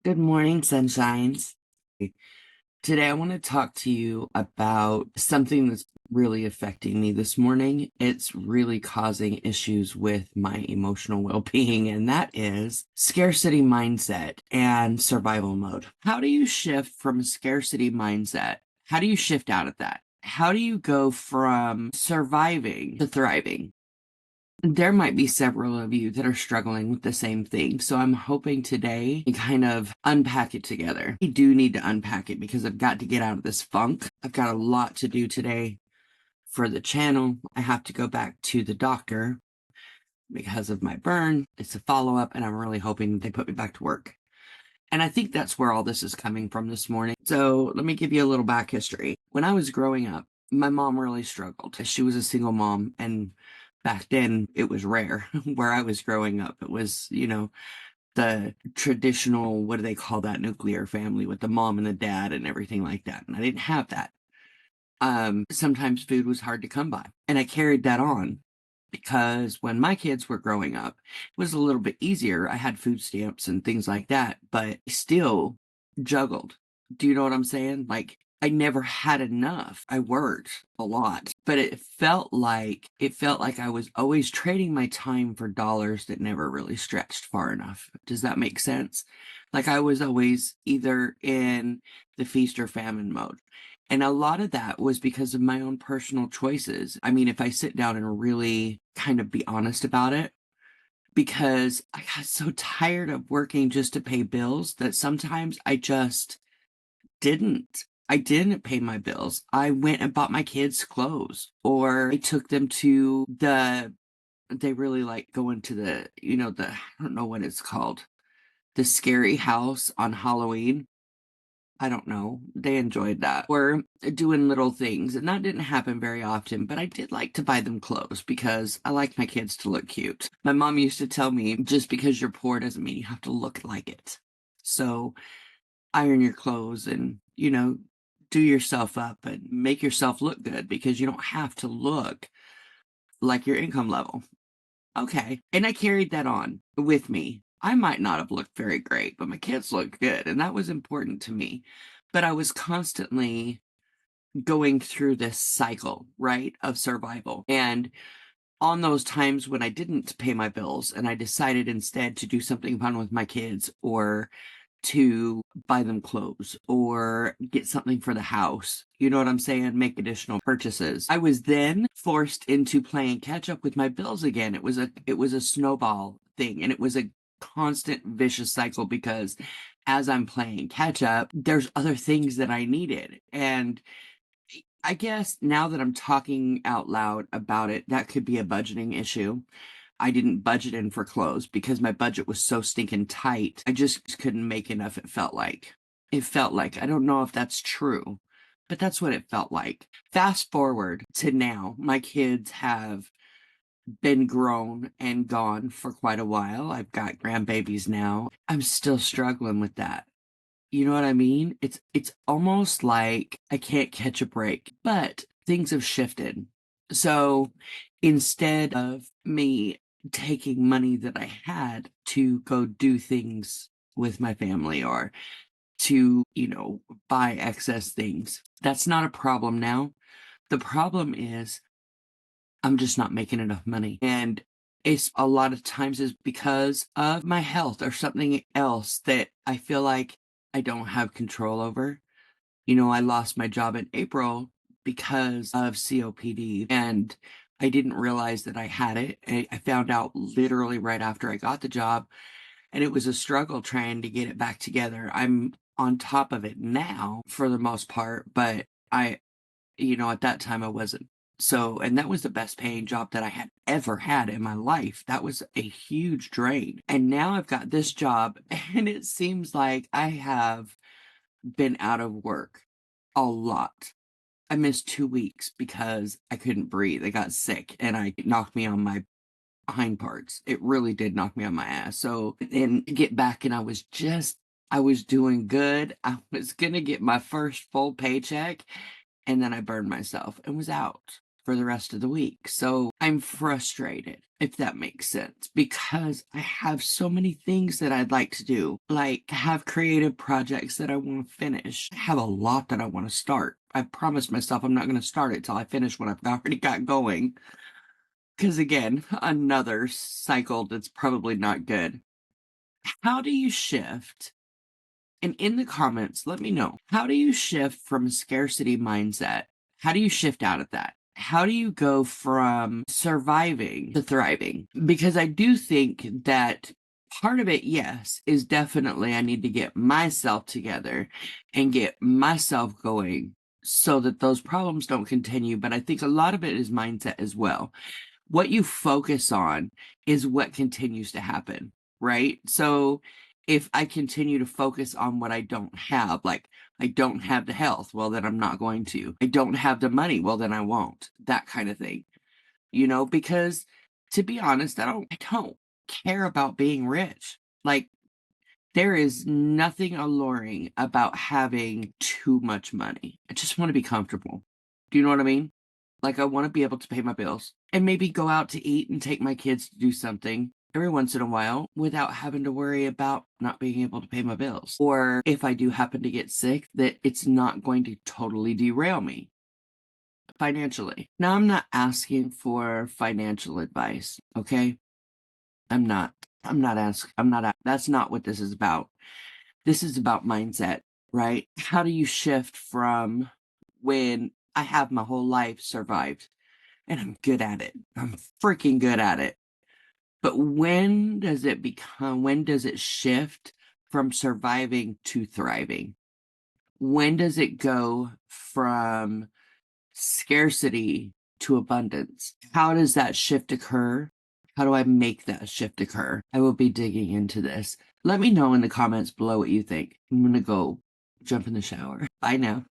Good morning, sunshines. Today, I want to talk to you about something that's really affecting me this morning. It's really causing issues with my emotional well-being, and that is scarcity mindset and survival mode. How do you shift from a scarcity mindset? How do you shift out of that? How do you go from surviving to thriving? There might be several of you that are struggling with the same thing. So I'm hoping today we kind of unpack it together. We do need to unpack it because I've got to get out of this funk. I've got a lot to do today for the channel. I have to go back to the doctor because of my burn. It's a follow-up, and I'm really hoping they put me back to work. And I think that's where all this is coming from this morning. So let me give you a little back history. When I was growing up, my mom really struggled. She was a single mom, and back then it was rare where I was growing up. It was, the traditional, what do they call that, nuclear family with the mom and the dad and everything like that. And I didn't have that. Sometimes food was hard to come by. And I carried that on because when my kids were growing up, it was a little bit easier. I had food stamps and things like that, but I still juggled. Do you know what I'm saying? Like, I never had enough. I worked a lot, but it felt like I was always trading my time for dollars that never really stretched far enough. Does that make sense? Like, I was always either in the feast or famine mode. And a lot of that was because of my own personal choices. I mean, if I sit down and really kind of be honest about it, because I got so tired of working just to pay bills that sometimes I just didn't. I didn't pay my bills. I went and bought my kids clothes, or I took them to they really like going to I don't know what it's called, the scary house on Halloween. I don't know. They enjoyed that. Or doing little things. And that didn't happen very often, but I did like to buy them clothes because I like my kids to look cute. My mom used to tell me just because you're poor doesn't mean you have to look like it. So iron your clothes and, do yourself up and make yourself look good because you don't have to look like your income level. Okay. And I carried that on with me. I might not have looked very great, but my kids looked good, and that was important to me. But I was constantly going through this cycle, right, of survival. And on those times when I didn't pay my bills and I decided instead to do something fun with my kids or to buy them clothes or get something for the house. You know what I'm saying? Make additional purchases. I was then forced into playing catch up with my bills again. It was a snowball thing, and it was a constant vicious cycle because as I'm playing catch up, there's other things that I needed. And I guess now that I'm talking out loud about it, that could be a budgeting issue. I didn't budget in for clothes because my budget was so stinking tight. I just couldn't make enough, it felt like. It felt like, I don't know if that's true, but that's what it felt like. Fast forward to now, my kids have been grown and gone for quite a while. I've got grandbabies now. I'm still struggling with that. You know what I mean? It's almost like I can't catch a break, but things have shifted. So instead of me taking money that I had to go do things with my family or to, buy excess things, that's not a problem now. The problem is I'm just not making enough money. And it's a lot of times is because of my health or something else that I feel like I don't have control over. I lost my job in April because of COPD, and I didn't realize that I had it. I found out literally right after I got the job, and it was a struggle trying to get it back together. I'm on top of it now for the most part, but at that time I wasn't. So, and that was the best paying job that I had ever had in my life. That was a huge drain. And now I've got this job, and it seems like I have been out of work a lot. I missed 2 weeks because I couldn't breathe. I got sick and it knocked me on my hind parts. It really did knock me on my ass. So then get back and I was doing good. I was gonna get my first full paycheck, and then I burned myself and was out. for the rest of the week. So I'm frustrated, if that makes sense, because I have so many things that I'd like to do, like have creative projects that I want to finish. I have a lot that I want to start. I promised myself I'm not going to start it till I finish what I've already got going. Because again, another cycle that's probably not good. How do you shift? And in the comments, let me know. How do you shift from a scarcity mindset? How do you shift out of that? How do you go from surviving to thriving? Because I do think that part of it, yes, is definitely I need to get myself together and get myself going so that those problems don't continue. But I think a lot of it is mindset as well. What you focus on is what continues to happen, right? So if I continue to focus on what I don't have, like I don't have the health, well, then I'm not going to. I don't have the money, well, then I won't. That kind of thing, because to be honest, I don't care about being rich. Like, there is nothing alluring about having too much money. I just want to be comfortable. Do you know what I mean? Like, I want to be able to pay my bills and maybe go out to eat and take my kids to do something every once in a while without having to worry about not being able to pay my bills. Or if I do happen to get sick, that it's not going to totally derail me financially. Now, I'm not asking for financial advice, okay? I'm not. That's not what this is about. This is about mindset, right? How do you shift from when I have my whole life survived and I'm good at it? I'm freaking good at it. But when does it shift from surviving to thriving? When does it go from scarcity to abundance? How does that shift occur? How do I make that shift occur? I will be digging into this. Let me know in the comments below what you think. I'm going to go jump in the shower. Bye now.